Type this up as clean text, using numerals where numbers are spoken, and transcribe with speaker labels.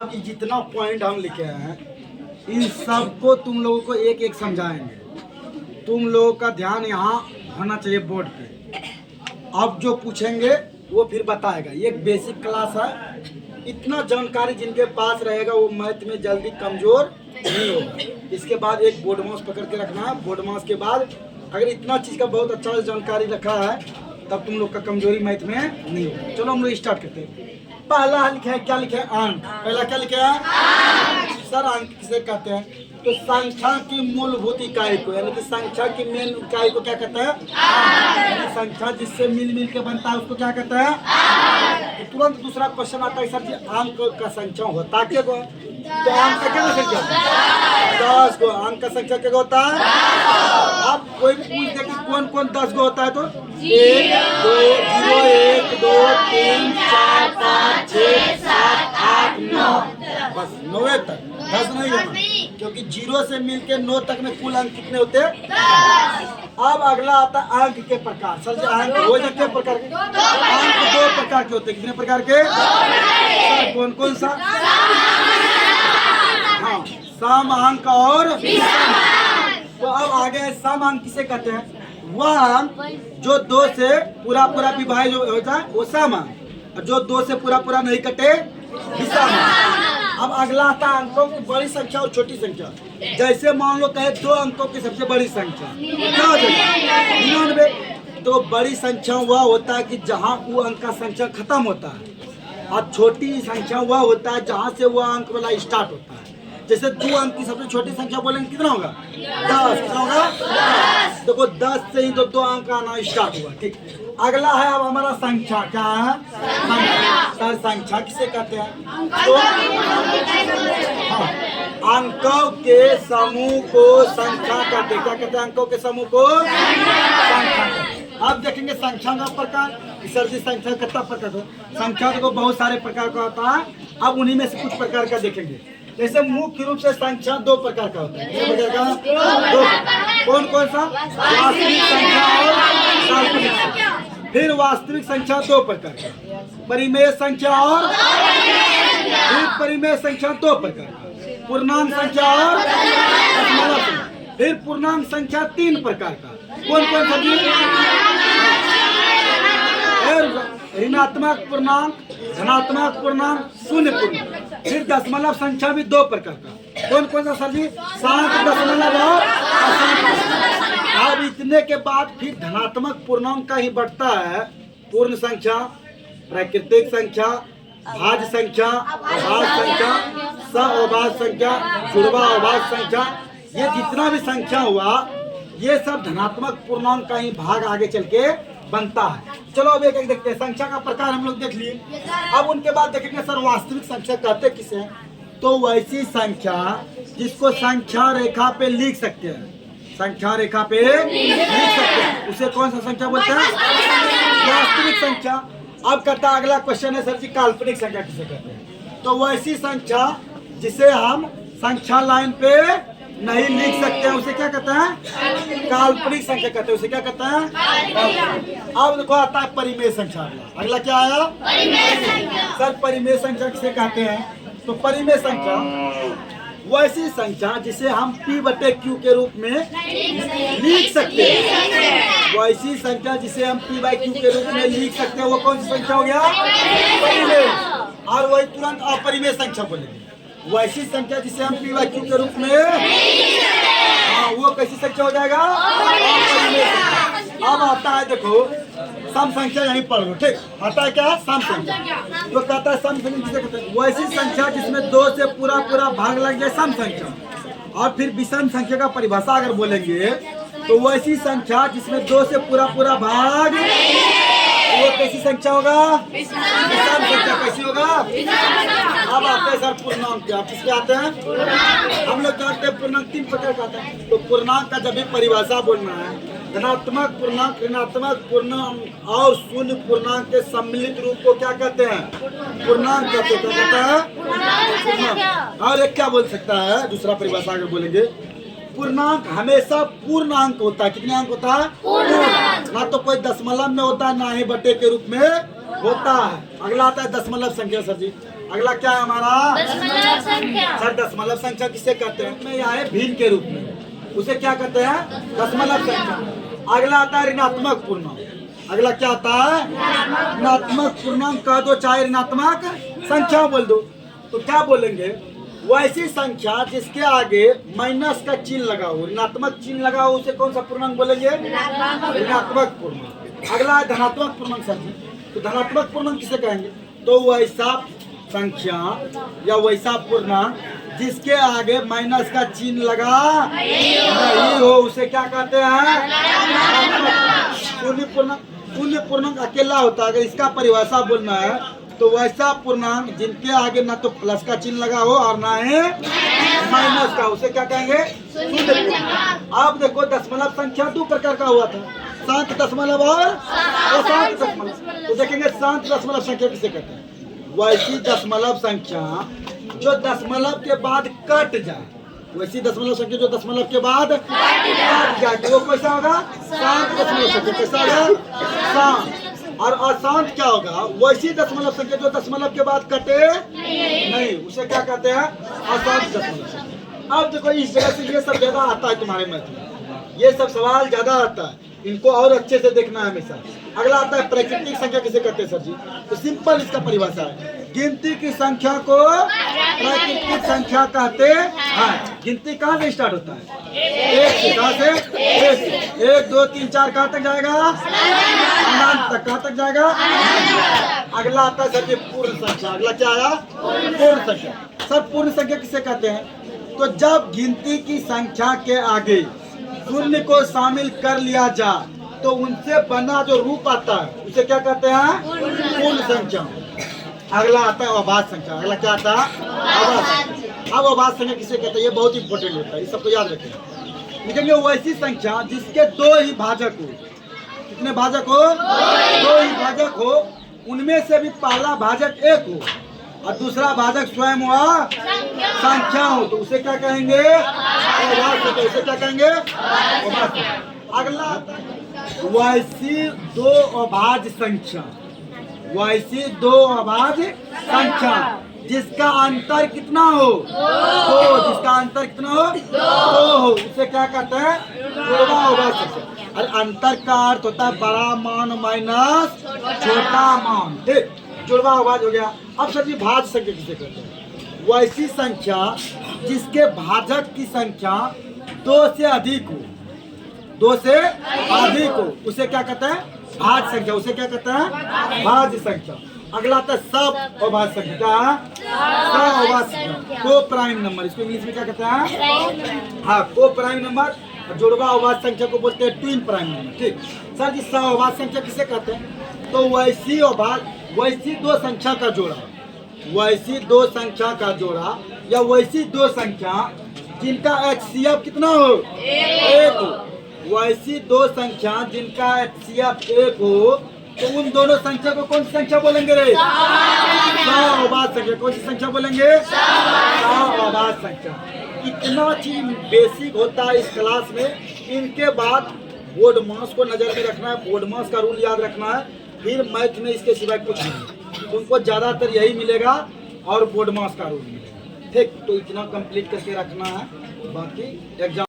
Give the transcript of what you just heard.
Speaker 1: अभी जितना पॉइंट हम लिखे हैं इन सबको तुम लोगों को एक एक समझाएंगे। तुम लोगों का ध्यान यहाँ होना चाहिए बोर्ड पे। अब जो पूछेंगे वो फिर बताएगा। ये एक बेसिक क्लास है। इतना जानकारी जिनके पास रहेगा वो मैथ में जल्दी कमजोर नहीं होगा। इसके बाद एक बोर्ड माउस पकड़ के रखना है। बोर्ड माउस के बाद अगर इतना चीज़ का बहुत अच्छा जानकारी रखा है तब तुम लोग का कमजोरी मैथ में नहीं होगा। चलो हम लोग स्टार्ट करते हैं। पहला लिखे है, क्या लिखे हैं? अंक। पहला क्या लिखे हैं? सर अंक किसे कहते हैं? तो संख्या की मूलभूत इकाई को, यानी कि संख्या की मेन इकाई को क्या कहते हैं? यानी संख्या जिससे मिल मिल के बनता है उसको क्या कहते हैं? तो तुरंत दूसरा क्वेश्चन आता है, सर जी अंक का संख्या होता क्या को? तो अंक का क्या संख्या? 10 गो। अंक का संख्या क्या होता है? अब कोई पूछ दे कि कौन कौन 10 गो होता है तो 1 2 0 1 2 3 4 5 6 7 8 9, बस 9 तक। 10 नहीं है, क्योंकि 0 से मिलके 9 तक में कुल अंक कितने होते हैं? अब अगला आता है अंक के प्रकार। सर जी अंक हो जाते प्रकार के? अंक 2 प्रकार के होते हैं। कितने प्रकार के? सर कौन कौन सा? हाँ, सम अंक और विषम। तो अब आगे सम अंक किसे कहते हैं? वह अंक जो 2 से पूरा पूरा विभाज्य होता है वो सम अंक, और जो 2 से पूरा पूरा नहीं कटे विषम अंक। अब अगला आता है अंकों की बड़ी संख्या और छोटी संख्या। जैसे मान लो कहे 2 अंकों की सबसे बड़ी संख्या क्या हो जाएगा? 99। तो बड़ी संख्या वह होता है कि जहाँ वो अंक का संख्या खत्म होता है, और छोटी संख्या वह होता है जहाँ से वह अंक वाला स्टार्ट होता है। जैसे 2 अंक की सबसे छोटी संख्या बोलेंगे कितना होगा? 10। कितना होगा? 10। देखो 10 से ही तो 2 अंक आना स्टार्ट हुआ। ठीक, अगला है अब हमारा संख्या। क्या है? संख्या। सर संख्या किसे कहते हैं? तो हाँ, अंकों के समूह को संख्या कहते हैं। क्या कहते हैं? अंकों के समूह को संख्या कहते हैं। अब देखेंगे संख्या का प्रकार। सर जी संख्या कितना प्रकार का? संख्या को बहुत सारे प्रकार का होता है। अब उन्हीं में से कुछ प्रकार का देखेंगे। जैसे मुख्य रूप से संख्या 2 प्रकार का होता है। कितने प्रकार का? 2। कौन कौन सा? वास्तविक संख्या और काल्पनिक संख्या। फिर वास्तविक संख्या 2 प्रकार का, परिमेय संख्या और फिर परिमेय संख्या 2 प्रकार का, पूर्णांक संख्या और दशमलव संख्या। फिर पूर्णांक संख्या 3 प्रकार का। कौन कौन सा? ऋणात्मक पूर्णांक, धनात्मक पूर्णांक, शून्य पूर्णांक। फिर दशमलव संख्या भी 2 प्रकार का। कौन कौन सा सर जी? शांत दशमलव और अशांत। अब इतने के बाद फिर धनात्मक पूर्णांक का ही बढ़ता है पूर्ण संख्या, प्राकृतिक संख्या, भाज्य संख्या, अभाज्य संख्या, सअभाज्य संख्या, जुड़वा अभाज्य संख्या। ये जितना भी संख्या हुआ ये सब धनात्मक पूर्णांक का ही भाग आगे चल के बनता है। चलो अब एक एक देखते हैं। संख्या का प्रकार हम लोग देख लिए। अब उनके बाद देखेंगे सर वास्तविक संख्या कहते किसे? तो वैसी संख्या जिसको संख्या रेखा पे लिख सकते हैं। संख्या रेखा पे लिख सकते हैं उसे कौन सा संख्या बोलते हैं? वास्तविक संख्या। अब करता अगला क्वेश्चन है सर जी काल्पनिक संख्या किसे कहते हैं? तो वैसी संख्या जिसे हम संख्या लाइन पे नहीं लिख सकते हैं उसे क्या कहते हैं? काल्पनिक संख्या कहते हैं। उसे क्या कहते हैं? अब देखो आता है परिमेय संख्या। अगला क्या आया? सर परिमेय संख्या किसे कहते हैं? तो परिमेय संख्या वैसी संख्या जिसे हम P/Q के रूप में लिख सकते हैं। वैसी संख्या जिसे हम P/Q के रूप में लिख सकते हैं वो कौन सी संख्या हो गया? परिमेय। और वही तुरंत अपरिमेय संख्या बोलेंगे। वैसी संख्या जिसे हम P/Q के रूप में, हाँ वो कैसी संख्या हो जाएगा? अब आता है देखो सम संख्या, यहीं पढ़ लो। ठीक, आता है क्या? सम संख्या। जो कहता है सम संख्या किसे कहते हैं? वैसी संख्या जिसमें 2 से पूरा पूरा भाग लग जाए सम संख्या। और फिर विषम संख्या का परिभाषा अगर बोलेंगे तो वैसी संख्या जिसमें 2 से पूरा पूरा भाग, वो कैसी संख्या होगा? विषम संख्या। कैसी होगा? अब आते हैं सर पूर्णांक। आप किसके आते हैं? हम लोग जानते हैं पूर्णांक 3 प्रकार का आता है। तो पूर्णांक का जब भी परिभाषा बोलना है, धनात्मक पूर्णांक, ऋणात्मक पूर्णांक और शून्य पूर्णांक के सम्मिलित रूप को क्या कहते हैं? पूर्णांक कहते हैं। क्या कहता है? पूर्णांक। और एक क्या बोल सकता है दूसरा परिभाषा अगर बोलेंगे? पूर्णांक हमेशा पूर्ण अंक होता है। कितने अंक होता है? पूर्ण। ना तो कोई दशमलव में होता है ना ही बटे के रूप में होता है। अगला आता है दशमलव संख्या। सर जी अगला क्या है हमारा?
Speaker 2: दशमलव संख्या।
Speaker 1: सर दशमलव संख्या किसे कहते हैं? में यहाँ है भिन्न के रूप में, उसे क्या कहते हैं? दशमलव संख्या। अगला आता है ऋणात्मक पूर्णांक। अगला क्या आता है? ऋणात्मक पूर्णांक कह दो चाहे ऋणात्मक संख्या बोल दो, तो क्या बोलेंगे? वैसी संख्या जिसके आगे माइनस का चिन्ह लगा हो, ऋणात्मक चिन्ह लगा हो, उसे कौन सा पूर्णांक बोलेंगे? ऋणात्मक पूर्णांक। अगला है धनात्मक पूर्णांक। सर जी, तो धनात्मक पूर्णांक किसे कहेंगे? तो वैसा संख्या या वैसा पूर्णांक जिसके आगे माइनस का चिन्ह लगा नहीं हो, उसे क्या कहते हैं? शून्य पूर्णांक। शून्य पूर्णांक अकेला होता है। अगर इसका परिभाषा बोलना है तो वैसा पूर्णांक जिनके आगे ना तो प्लस का चिन्ह लगा हो और ना ही माइनस का, उसे क्या कहेंगे? शून्य पूर्णांक। आप देखो दशमलव संख्या दो प्रकार का हुआ था, शांत दशमलव और अशांत दशमलव। तो देखेंगे शांत दशमलव संख्या किसे कहते हैं? वैसी दशमलव संख्या जो दशमलव के बाद कट जाए, वैसी दशमलव संख्या जो दशमलव के बाद कट जाए, वो कैसा होगा? शांत दशमलव संख्या। कैसा होगा? शांत। और अशांत क्या होगा? वैसी दशमलव संख्या जो दशमलव के बाद कटे नहीं, उसे क्या कहते हैं? अशांत दशमलव संख्या। अब देखो इस जगह से ये सब ज्यादा आता है तुम्हारे मैथ में, ये सब सवाल ज्यादा आता है, इनको और अच्छे से देखना है हमेशा। अगला आता है प्राकृतिक संख्या किसे कहते हैं? सर जी, तो सिंपल इसका परिभाषा है, गिनती की संख्या को प्राकृतिक संख्या कहते हैं। गिनती कहाँ से स्टार्ट होता है? एक से। कहाँ से? एक से। 1 2 3 4 कहाँ तक जाएगा? अनंत तक। कहाँ तक जाएगा? अगला आता है सर जी पूर्ण संख्या। अगला क्या आया? पूर्ण संख्या। सर पूर्ण संख्या किसे कहते हैं? तो जब गिनती की संख्या के आगे शून्य को शामिल कर लिया जाए तो उनसे बना जो रूप आता है उसे क्या कहते हैं? पूर्ण संख्या। अगला आता है अभाज्य संख्या। अगला क्या आता है? अभाज्य संख्या। अब अभाज्य संख्या किसे कहते हैं? ये बहुत इंपॉर्टेंट होता है, इस सबको याद रखें। लिखेंगे वैसी संख्या जिसके दो ही भाजक हो। कितने भाजक हो? दो ही भाजक हो, उनमें से भी पहला भाजक एक हो और दूसरा भाजक स्वयं हुआ संख्या हो, तो उसे क्या कहेंगे? अभाज्य संख्या। उसे क्या कहेंगे? अभाज्य संख्या। अगला वैसी दो अभाज्य संख्या। वैसी दो अभाज्य संख्या जिसका अंतर कितना हो? दो। जिसका अंतर कितना हो? दो हो, उसे क्या कहते हैं? जुड़वा अभाज्य संख्या। और अंतर का अर्थ होता है बड़ा मान माइनस छोटा मान। ठीक, जुड़वा अभाज्य हो गया। अब सर जी भाज्य संख्या किसे कहते हैं? वैसी संख्या जिसके भाजक की संख्या 2 से अधिक हो। 2 से अधिक हो, उसे क्या कहते हैं? भाज्य संख्या। उसे क्या कहते हैं? भाज्य संख्या। अगला आता है सब अभाज्य संख्या। क्या है? सब अभाज्य संख्या। को प्राइम नंबर, इसको इंग्लिश में क्या कहते हैं? हाँ, को प्राइम नंबर। जुड़वा अभाज्य संख्या को बोलते हैं ट्विन प्राइम नंबर। ठीक सर जी, सब अभाज्य संख्या किसे कहते हैं? तो वैसी दो संख्या का जोड़ा, वैसी दो संख्या का जोड़ा या वैसी दो संख्या जिनका HCF कितना हो? 1 हो। वैसी दो संख्या जिनका HCF 1 हो, तो उन दोनों संख्या को कौन सी संख्या बोलेंगे रे? अभाज्य संख्या। कौन सी संख्या बोलेंगे? अभाज्य संख्या। इतना चीज बेसिक होता है इस क्लास में। इनके बाद बोर्ड मास को नजर में रखना है, बोर्ड मास का रूल याद रखना है, फिर मैथ में इसके सिवाय कुछ नहीं। तुमको ज्यादातर यही मिलेगा और बोर्ड मास का रूल मिलेगा। ठीक, तो इतना कंप्लीट करके रखना है, बाकी एग्जाम